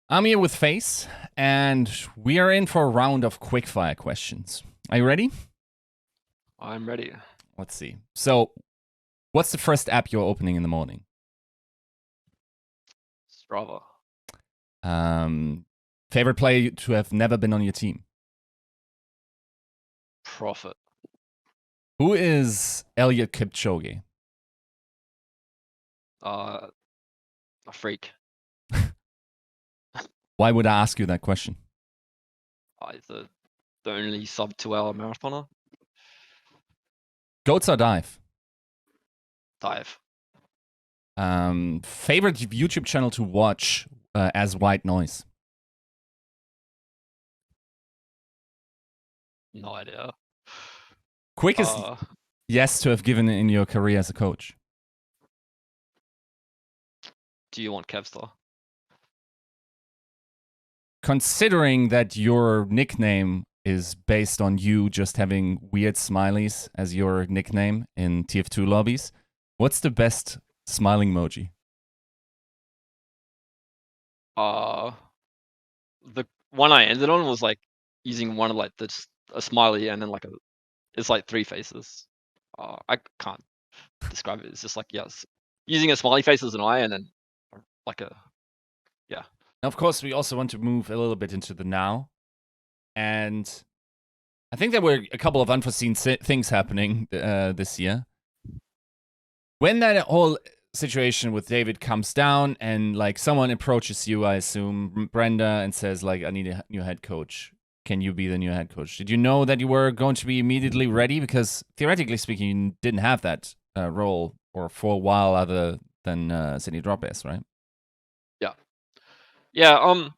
I'm here with Face, and we are in for a round of quickfire questions. Are you ready? I'm ready. Let's see. So, what's the first app you're opening in the morning? Strava. Favorite player to have never been on your team? Profit. Who is Elliot Kipchoge? A freak. Why would I ask you that question? The only sub 2 hour marathoner. Goats or dive? Dive. Favorite YouTube channel to watch as white noise? No idea. Quickest yes to have given in your career as a coach? Do you want Kevstar? Considering that your nickname is based on you just having weird smileys as your nickname in TF2 lobbies, what's the best smiling emoji? The one I ended on was like using one of like a smiley and then like it's like three faces. I can't describe it. It's just like yes, using a smiley face as an eye and then like a yeah. Now, of course, we also want to move a little bit into the now. And I think there were a couple of unforeseen things happening this year. When that whole situation with David comes down and like someone approaches you, I assume, Brenda, and says like, I need a new head coach. Can you be the new head coach? Did you know that you were going to be immediately ready? Because theoretically speaking, you didn't have that role or for a while other than Sydney Dropbass, right? Yeah. Yeah.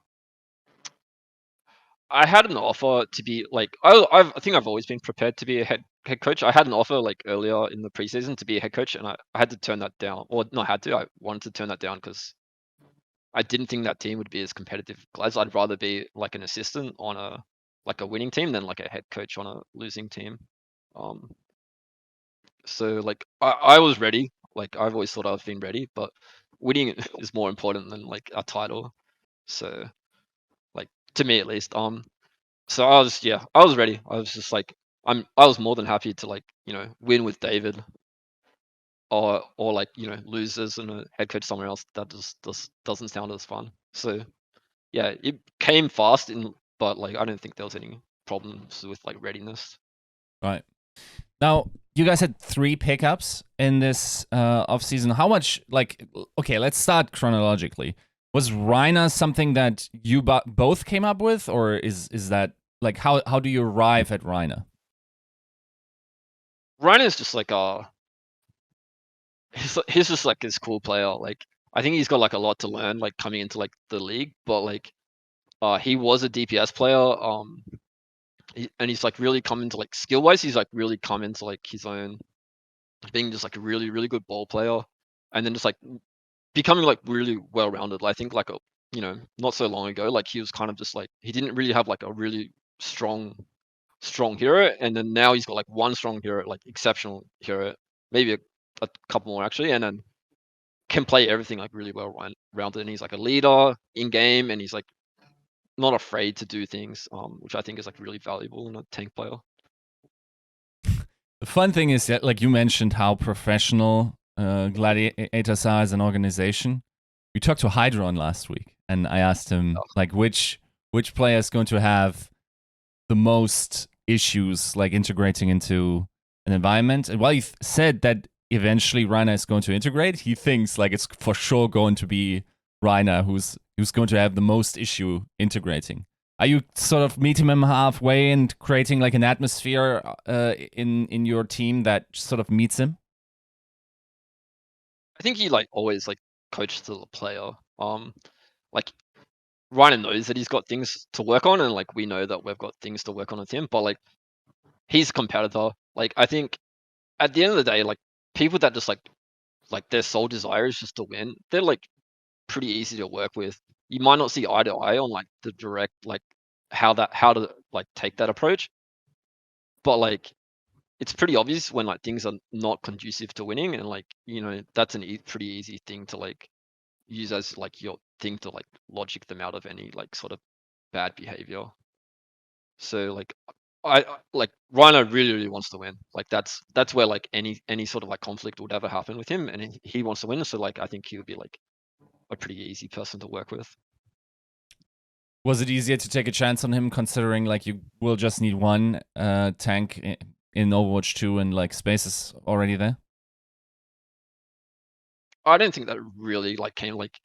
I had an offer to be like I think I've always been prepared to be a head coach. I had an offer like earlier in the preseason to be a head coach, and I had to turn that down. Or not had to. I wanted to turn that down because I didn't think that team would be as competitive as I'd rather be like an assistant on a winning team than like a head coach on a losing team. Um, so like I was ready. Like I've always thought I've been ready, but winning is more important than like a title. So like to me at least. So I was ready. I was just like I was more than happy to like, win with David or like, lose as a head coach somewhere else. That just doesn't sound as fun. So yeah, it came fast but like I don't think there was any problems with like readiness. Right. Now, you guys had 3 pickups in this offseason. How much, like, okay, let's start chronologically. Was Rhino something that you both came up with, or is that, like, how do you arrive at Rhino? Ryan is just like he's just like this cool player. Like I think he's got like a lot to learn like coming into like the league, but like he was a DPS player. And he's like really come into like skill wise, he's like really come into like his own being just like a really really good ball player, and then just like becoming like really well rounded. I think like not so long ago, like he was kind of just like he didn't really have like a really strong hero, and then now he's got like one strong hero, like exceptional hero, maybe a couple more actually, and then can play everything like really well rounded, and he's like a leader in game, and he's like not afraid to do things, which I think is like really valuable in a tank player. The fun thing is that, like you mentioned, how professional Gladiators are as an organization. We talked to Hydron last week, and I asked him, like, which player is going to have the most issues like integrating into an environment. And while he said that eventually Rhino is going to integrate, he thinks like it's for sure going to be Rhino who's going to have the most issue integrating. Are you sort of meeting him halfway and creating like an atmosphere in your team that sort of meets him? I think he like always like coaches the player. Like Ryan knows that he's got things to work on, and like we know that we've got things to work on with him. But like he's a competitor. Like I think at the end of the day, like people that just like their sole desire is just to win, they're like pretty easy to work with. You might not see eye to eye on like the direct like how to like take that approach, but like it's pretty obvious when like things are not conducive to winning, and like that's pretty easy thing to like use as like thing to like logic them out of any like sort of bad behavior. So like I like Rhino really wants to win. Like that's where like any sort of like conflict would ever happen with him, and he wants to win. So like I think he would be like a pretty easy person to work with. Was it easier to take a chance on him, considering like you will just need one tank in Overwatch 2 and like space is already there? I don't think that really like came like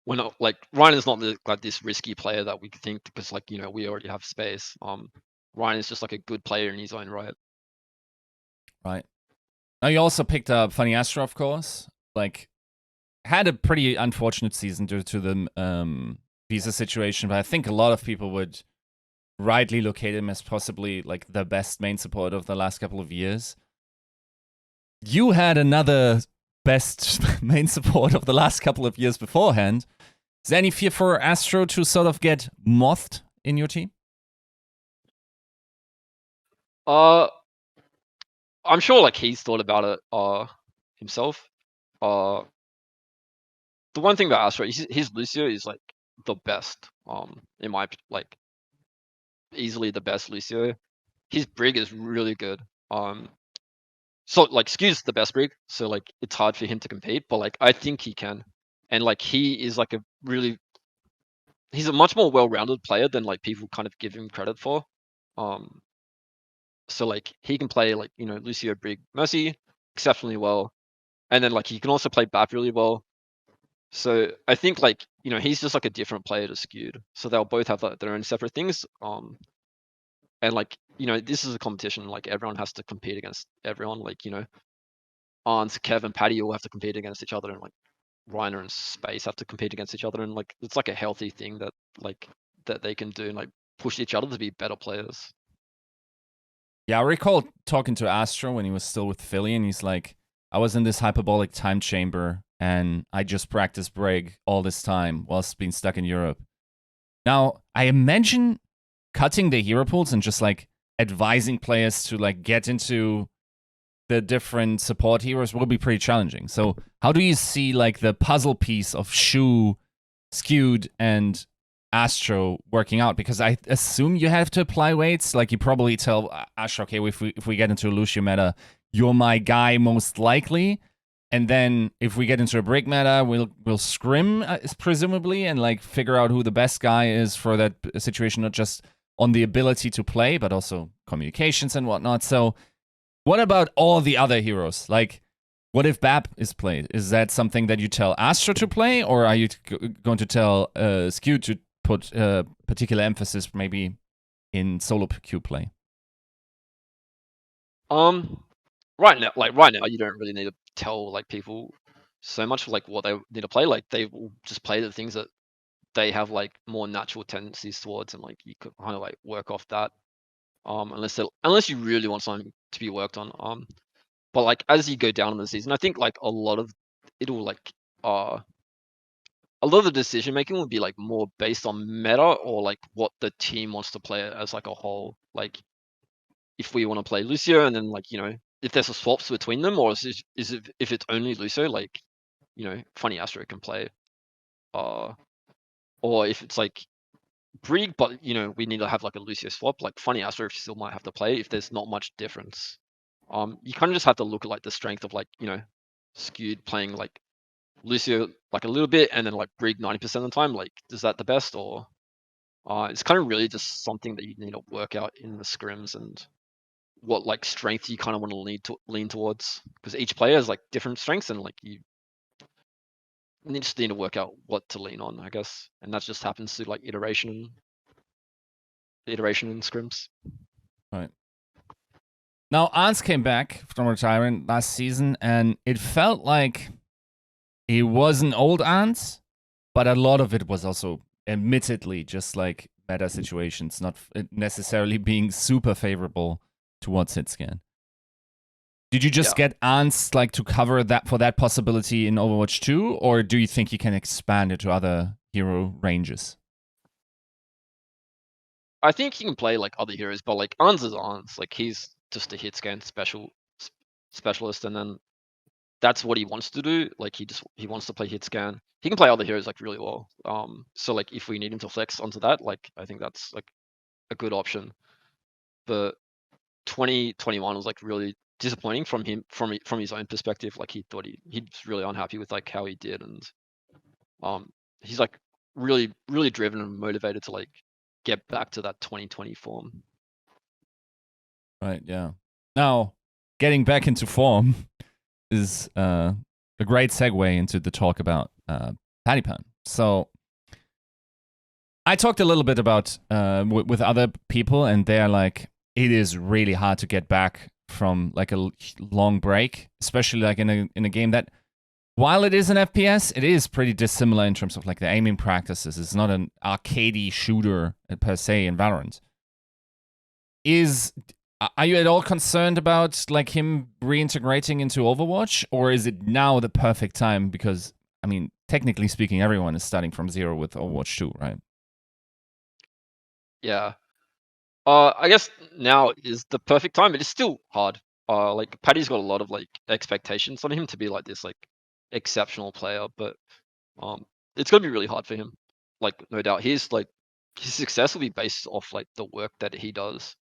when like Rhino's not like this risky player that we think because like we already have space. Ryan is just like a good player in his own right. Right. Now you also picked up Funny Astro, of course. Like had a pretty unfortunate season due to the visa situation, but I think a lot of people would rightly locate him as possibly like the best main support of the last couple of years. You had another best main support of the last couple of years beforehand. Is there any fear for Astro to sort of get mothed in your team? I'm sure like he's thought about it himself. The one thing about Astro, his Lucio is like the best. In my like easily the best Lucio. His Brig is really good. So like Skew's the best Brig, so like it's hard for him to compete, but like I think he can. And like he is like he's a much more well-rounded player than like people kind of give him credit for. So like he can play like Lucio, Brig, Mercy exceptionally well, and then like he can also play BAP really well. So I think like he's just like a different player to Skewed. So they'll both have like, their own separate things. And like this is a competition. Like everyone has to compete against everyone. Like Arns, Kev, and Patty all have to compete against each other, and like Rhino and Space have to compete against each other, and like it's like a healthy thing that they can do and like push each other to be better players. Yeah, I recall talking to Astro when he was still with Philly, and he's like, I was in this hyperbolic time chamber, and I just practiced Brig all this time whilst being stuck in Europe. Now, I imagine cutting the hero pools and just like advising players to like get into the different support heroes will be pretty challenging. So how do you see like the puzzle piece of Shu, Skewed, and Astro working out? Because I assume you have to apply weights. Like you probably tell Astro, okay, if we get into a Lucio meta, you're my guy most likely. And then if we get into a Brig meta, we'll scrim presumably and like figure out who the best guy is for that situation, not just on the ability to play, but also communications and whatnot. So what about all the other heroes? Like, what if BAP is played? Is that something that you tell Astro to play, or are you going to tell Skew to put particular emphasis maybe in solo queue play? Right now, you don't really need to tell like people so much like what they need to play. Like they will just play the things that they have like more natural tendencies towards, and like you could kind of like work off that. Unless you really want something to be worked on. But like as you go down in the season, I think like a lot of the decision making will be like more based on meta or like what the team wants to play as like a whole. Like if we want to play Lucio, and then like if there's a swaps between them, or is it if it's only Lucio, like Funny Astro can play, or if it's like Brig, but we need to have like a Lucio swap, like Funny Astro still might have to play if there's not much difference. You kind of just have to look at like the strength of like Skewed playing like Lucio like a little bit, and then like Brig 90% of the time. Like, is that the best, or it's kind of really just something that you need to work out in the scrims and what like strength you kind of want to lean towards, because each player has like different strengths, and like you just need to work out what to lean on, I guess, and that just happens through like iteration in scrims. Right. Now, Arns came back from retirement last season, and it felt like he was an old Arns, but a lot of it was also admittedly just like meta situations, not necessarily being super favorable towards hitscan. Did you just get Arns like to cover that for that possibility in Overwatch 2, or do you think you can expand it to other hero ranges? I think he can play like other heroes, but like Arns is Arns. Like he's just a hit scan specialist, and then that's what he wants to do. Like he wants to play hit scan. He can play other heroes like really well. So like if we need him to flex onto that, like I think that's like a good option. But 2021 was like really disappointing from him from his own perspective. Like he thought he's really unhappy with like how he did, and he's like really driven and motivated to like get back to that 2020 form. Right. Yeah. Now, getting back into form is a great segue into the talk about Patiphan. So I talked a little bit about with other people, and they're like, it is really hard to get back from like a long break, especially like in a game that, while it is an FPS, it is pretty dissimilar in terms of like the aiming practices. It's not an arcadey shooter per se in Valorant. Are you at all concerned about like him reintegrating into Overwatch, or is it now the perfect time? Because I mean, technically speaking, everyone is starting from zero with Overwatch 2, right? Yeah. I guess now is the perfect time. It is still hard. Like Patty's got a lot of like expectations on him to be like this like exceptional player, but it's gonna be really hard for him. Like no doubt, his success will be based off like the work that he does.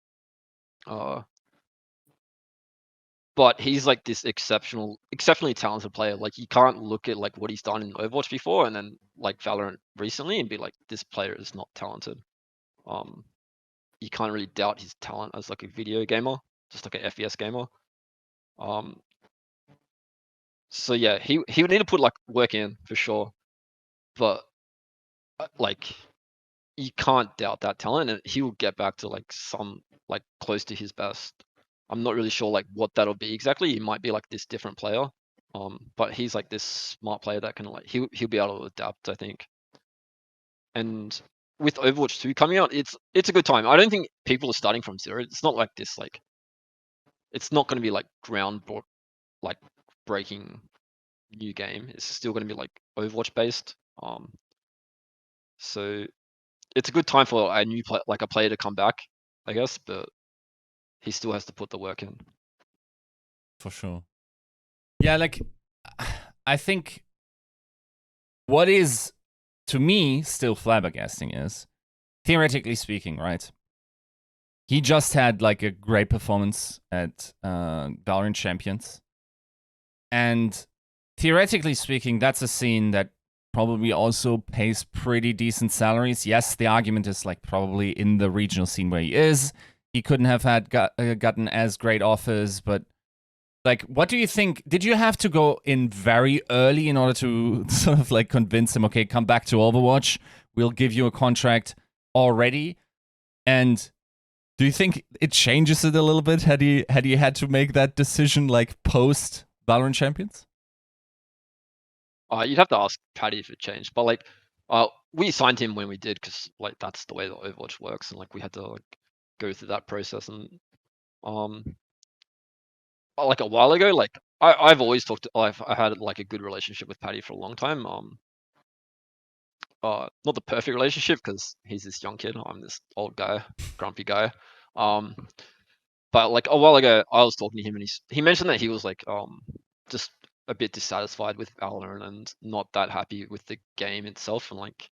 But he's like this exceptionally talented player. Like you can't look at like what he's done in Overwatch before and then like Valorant recently and be like, this player is not talented. You can't really doubt his talent as like a video gamer, just like an FPS gamer. So yeah, he would need to put like work in for sure, but like you can't doubt that talent, and he will get back to like some like close to his best. I'm not really sure like what that'll be exactly. He might be like this different player, but he's like this smart player that can like he'll be able to adapt, I think. And with Overwatch 2 coming out, it's a good time. I don't think people are starting from zero. It's not like this like it's not going to be like like breaking new game. It's still going to be like Overwatch based. So it's a good time for a new like a player to come back, I guess, but he still has to put the work in. For sure. Yeah, like I think what is to me still flabbergasting is, theoretically speaking, right? He just had like a great performance at Valorant Champions, and theoretically speaking, that's a scene that probably also pays pretty decent salaries. Yes, the argument is like probably in the regional scene where he is, he couldn't have gotten as great offers, but like, what do you think? Did you have to go in very early in order to sort of like convince him, okay, come back to Overwatch, we'll give you a contract already? And do you think it changes it a little bit had he had to make that decision like post Valorant Champions? You'd have to ask Patty if it changed, but like, we signed him when we did because like that's the way that Overwatch works, and like we had to like go through that process. And like a while ago, like I've always I had like a good relationship with Patty for a long time. Not the perfect relationship because he's this young kid, I'm this old guy, grumpy guy. But like a while ago, I was talking to him, and he mentioned that he was like just a bit dissatisfied with Valorant and not that happy with the game itself, and like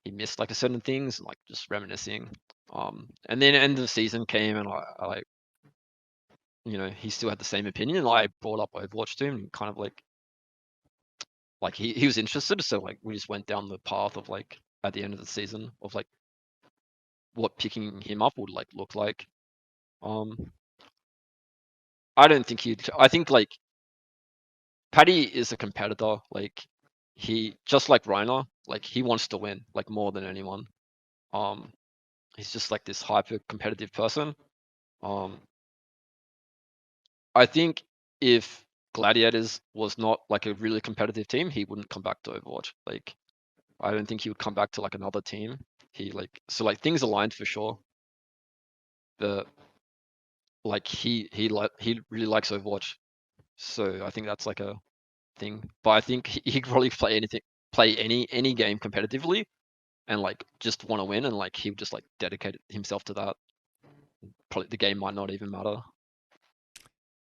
he missed like certain things, and like just reminiscing. And then end of the season came, and I like, he still had the same opinion. And I brought up Overwatch to him, and kind of like he was interested, so like we just went down the path of like at the end of the season of like what picking him up would like look like. I don't think I think like Paddy is a competitor. Like he just like Rhino, like he wants to win like more than anyone. Um, he's just like this hyper competitive person. Um, I think if Gladiators was not like a really competitive team, he wouldn't come back to Overwatch. Like I don't think he would come back to like another team. He like so like things aligned for sure. But like he really likes Overwatch, so I think that's like a thing. But I think he could probably play any game competitively, and like just want to win, and like he would just like dedicate himself to that. Probably the game might not even matter.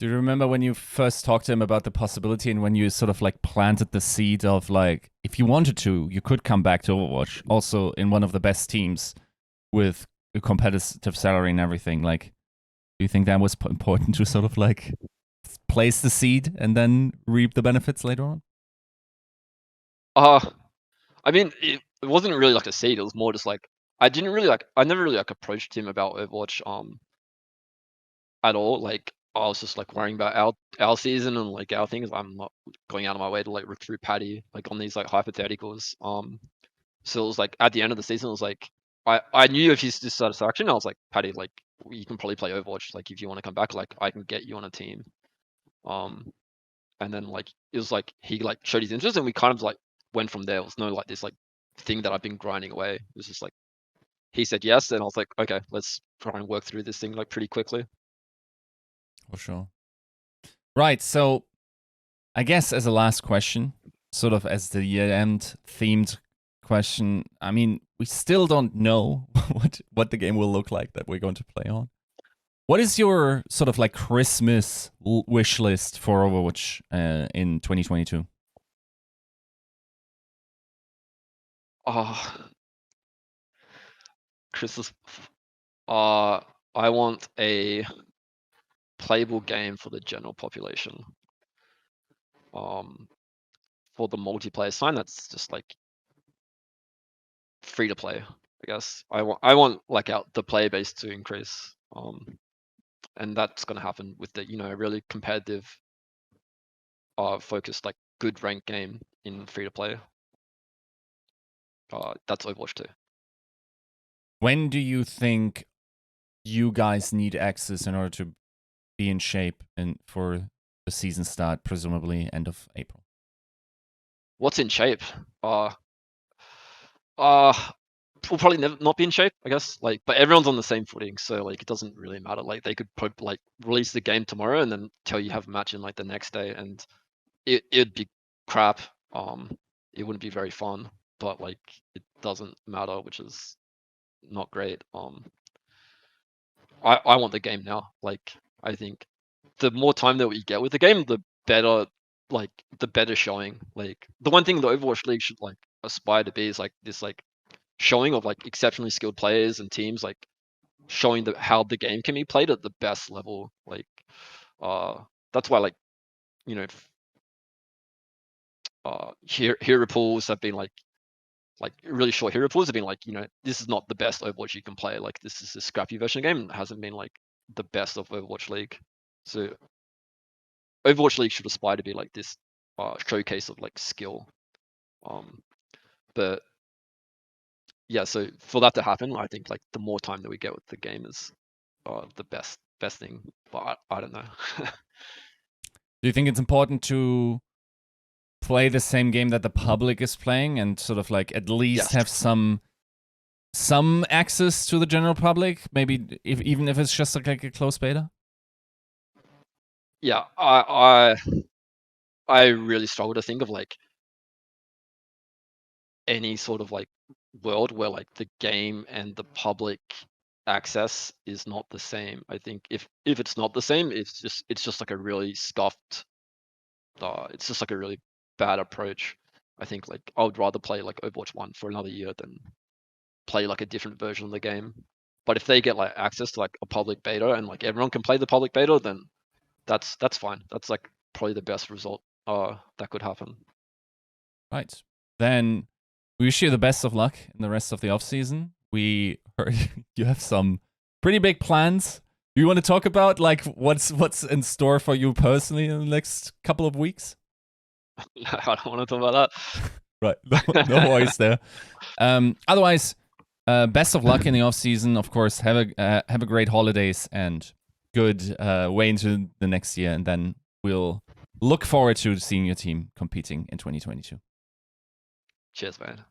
Do you remember when you first talked to him about the possibility and when you sort of like planted the seed of like, if you wanted to, you could come back to Overwatch, also in one of the best teams with a competitive salary and everything? Like, do you think that was important to sort of like place the seed and then reap the benefits later on? I mean, it wasn't really like a seed. It was more just like I never really like approached him about Overwatch at all. Like I was just like worrying about our season and like our things. I'm not going out of my way to like recruit Patty like on these like hypotheticals. So it was like at the end of the season, it was like I knew of his dissatisfaction. I was like, Patty, like you can probably play Overwatch. Like if you want to come back, like I can get you on a team. Um, and then like it was like he like showed his interest, and we kind of like went from there. It was no like this like thing that I've been grinding away. It was just like he said yes, and I was like, okay, let's try and work through this thing like pretty quickly. For sure. Right. So I guess as a last question, sort of as the year-end themed question, I mean, we still don't know what the game will look like that we're going to play on. What is your sort of like Christmas wish list for Overwatch in 2022? Christmas. I want a playable game for the general population. For the multiplayer side, that's just like free to play. I guess I want like the player base to increase. And that's gonna happen with the really competitive, focused like good ranked game in free to play. That's Overwatch 2. When do you think you guys need access in order to be in shape and for the season start, presumably end of April? What's in shape? Uh, we'll probably never not be in shape, I guess. Like, but everyone's on the same footing, so like it doesn't really matter. Like they could like release the game tomorrow and then tell you have a match in like the next day, and it'd be crap. It wouldn't be very fun, but like it doesn't matter, which is not great. I want the game now. Like I think the more time that we get with the game, the better. Like the better showing. Like the one thing the Overwatch League should like aspire to be is like this like showing of like exceptionally skilled players and teams, like showing how the game can be played at the best level. Like that's why like you know hero pools have been like really short hero pools have been like this is not the best Overwatch you can play. Like this is a scrappy version of the game. It hasn't been like the best of Overwatch League. So Overwatch League should aspire to be like this showcase of like skill. But yeah, so for that to happen, I think like the more time that we get with the game is the best thing. But I don't know. Do you think it's important to play the same game that the public is playing and sort of like at least Yes. have some access to the general public, maybe even if it's just like a closed beta? Yeah, I really struggle to think of like any sort of like world where like the game and the public access is not the same. I think if it's not the same, it's just like a really scuffed. It's just like a really bad approach. I think like I would rather play like Overwatch 1 for another year than play like a different version of the game. But if they get like access to like a public beta and like everyone can play the public beta, then that's fine. That's like probably the best result that could happen. Right. Then we wish you the best of luck in the rest of the off season. We heard you have some pretty big plans. Do you want to talk about like what's in store for you personally in the next couple of weeks? I don't want to talk about Right. that. No worries there. Otherwise, best of luck in the off season. Of course, have a great holidays and good way into the next year, and then we'll look forward to seeing your team competing in 2022. Cheers, man.